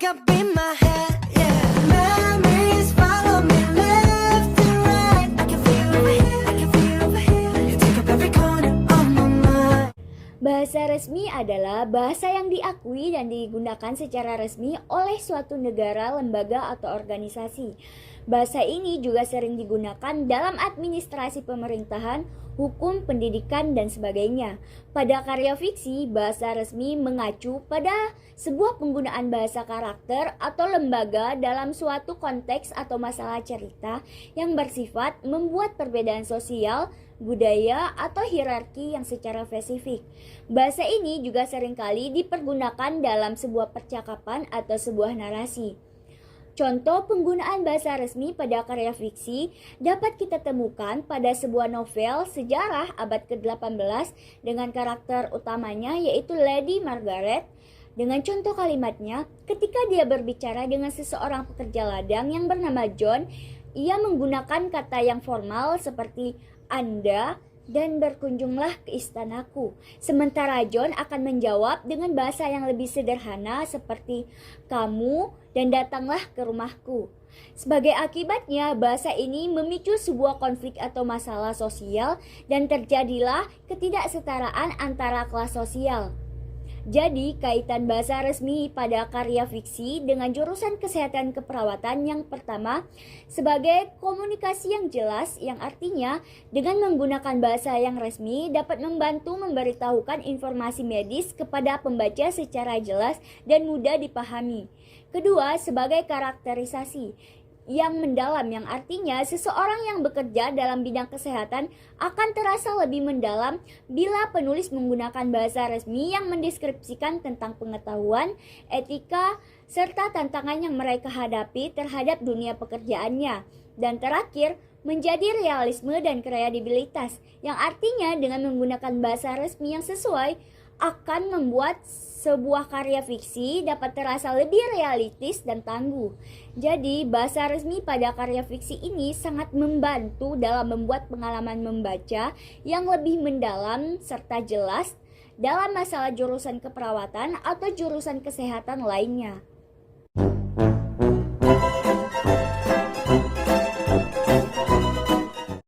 up in my head, yeah. Memories follow me left and right. I can feel over here, I can feel over here. You take up every corner of my mind. Bahasa resmi adalah bahasa yang diakui dan digunakan secara resmi oleh suatu negara, lembaga, atau organisasi. Bahasa ini juga sering digunakan dalam administrasi pemerintahan, hukum, pendidikan, dan sebagainya. Pada karya fiksi, bahasa resmi mengacu pada sebuah penggunaan bahasa karakter atau lembaga dalam suatu konteks atau masalah cerita yang bersifat membuat perbedaan sosial, budaya, atau hierarki yang secara spesifik. Bahasa ini juga seringkali dipergunakan dalam sebuah percakapan atau sebuah narasi. Contoh penggunaan bahasa resmi pada karya fiksi dapat kita temukan pada sebuah novel sejarah abad ke-18 dengan karakter utamanya yaitu Lady Margaret. Dengan contoh kalimatnya, ketika dia berbicara dengan seseorang pekerja ladang yang bernama John, ia menggunakan kata yang formal seperti Anda dan berkunjunglah ke istanaku. Sementara John akan menjawab dengan bahasa yang lebih sederhana seperti kamu dan datanglah ke rumahku. Sebagai akibatnya, bahasa ini memicu sebuah konflik atau masalah sosial dan terjadilah ketidaksetaraan antara kelas sosial. Jadi, kaitan bahasa resmi pada karya fiksi dengan jurusan kesehatan keperawatan yang pertama sebagai komunikasi yang jelas, yang artinya dengan menggunakan bahasa yang resmi dapat membantu memberitahukan informasi medis kepada pembaca secara jelas dan mudah dipahami. Kedua, sebagai karakterisasi yang mendalam, yang artinya seseorang yang bekerja dalam bidang kesehatan akan terasa lebih mendalam bila penulis menggunakan bahasa resmi yang mendeskripsikan tentang pengetahuan, etika, serta tantangan yang mereka hadapi terhadap dunia pekerjaannya. Dan terakhir, menjadi realisme dan kredibilitas, yang artinya dengan menggunakan bahasa resmi yang sesuai akan membuat sebuah karya fiksi dapat terasa lebih realistis dan tangguh. Jadi, bahasa resmi pada karya fiksi ini sangat membantu dalam membuat pengalaman membaca yang lebih mendalam serta jelas dalam masalah jurusan keperawatan atau jurusan kesehatan lainnya.